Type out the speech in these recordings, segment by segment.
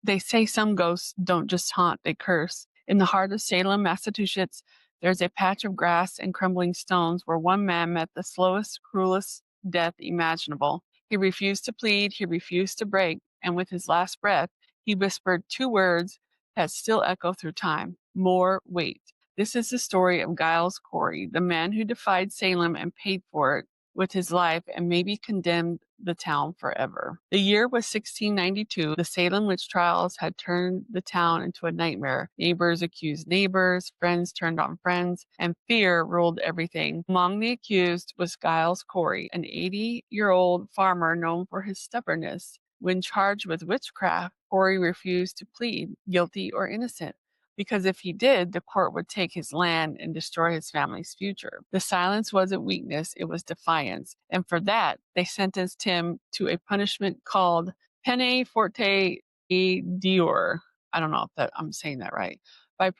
They say some ghosts don't just haunt, they curse. In the heart of Salem, Massachusetts, there's a patch of grass and crumbling stones where one man met the slowest, cruelest death imaginable. He refused to plead, he refused to break, and with his last breath, he whispered two words that still echo through time: more weight. This is the story of Giles Corey, the man who defied Salem and paid for it with his life and maybe condemned the town forever. The year was 1692. The Salem witch trials had turned the town into a nightmare. Neighbors accused neighbors, friends turned on friends, and fear ruled everything. Among the accused was Giles Corey, an 80-year-old farmer known for his stubbornness. When charged with witchcraft, Corey refused to plead guilty or innocent, because if he did, the court would take his land and destroy his family's future. The silence wasn't weakness, it was defiance. And for that, they sentenced him to a punishment called pene forte e dior. I don't know if that I'm saying that right. By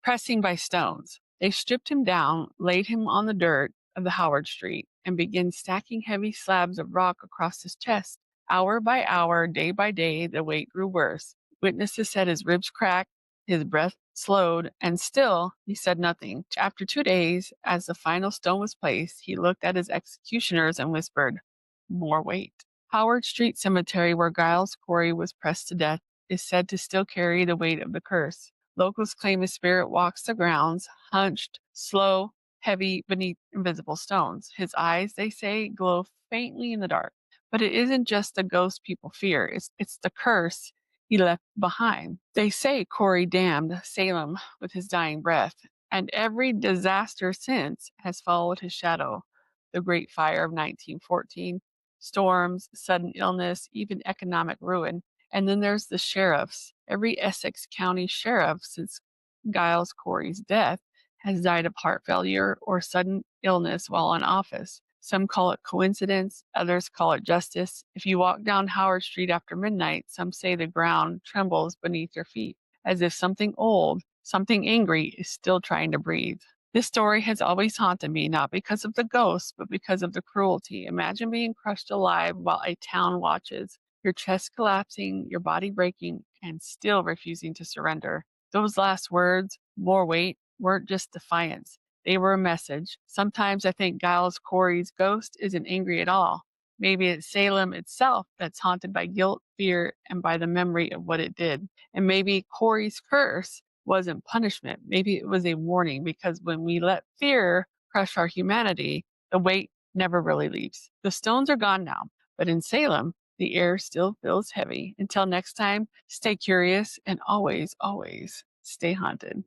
pressing by stones. They stripped him down, laid him on the dirt of the Howard Street, and began stacking heavy slabs of rock across his chest. Hour by hour, day by day, the weight grew worse. Witnesses said his ribs cracked, his breath slowed, and still he said nothing. After 2 days, as the final stone was placed, he looked at his executioners and whispered, more weight. Howard Street Cemetery, where Giles Corey was pressed to death, is said to still carry the weight of the curse. Locals claim his spirit walks the grounds, hunched, slow, heavy beneath invisible stones. His eyes, they say, glow faintly in the dark. But it isn't just the ghost people fear, it's the curse he left behind. They say Corey damned Salem with his dying breath, and every disaster since has followed his shadow. The Great Fire of 1914, storms, sudden illness, even economic ruin. And then there's the sheriffs. Every Essex County Sheriff since Giles Corey's death has died of heart failure or sudden illness while in office. Some call it coincidence, others call it justice. If you walk down Howard Street after midnight, some say the ground trembles beneath your feet, as if something old, something angry is still trying to breathe. This story has always haunted me, not because of the ghosts, but because of the cruelty. Imagine being crushed alive while a town watches, your chest collapsing, your body breaking, and still refusing to surrender. Those last words, more weight, weren't just defiance. They were a message. Sometimes I think Giles Corey's ghost isn't angry at all. Maybe it's Salem itself that's haunted by guilt, fear, and by the memory of what it did. And maybe Corey's curse wasn't punishment. Maybe it was a warning, because when we let fear crush our humanity, the weight never really leaves. The stones are gone now, but in Salem, the air still feels heavy. Until next time, stay curious and always, always stay haunted.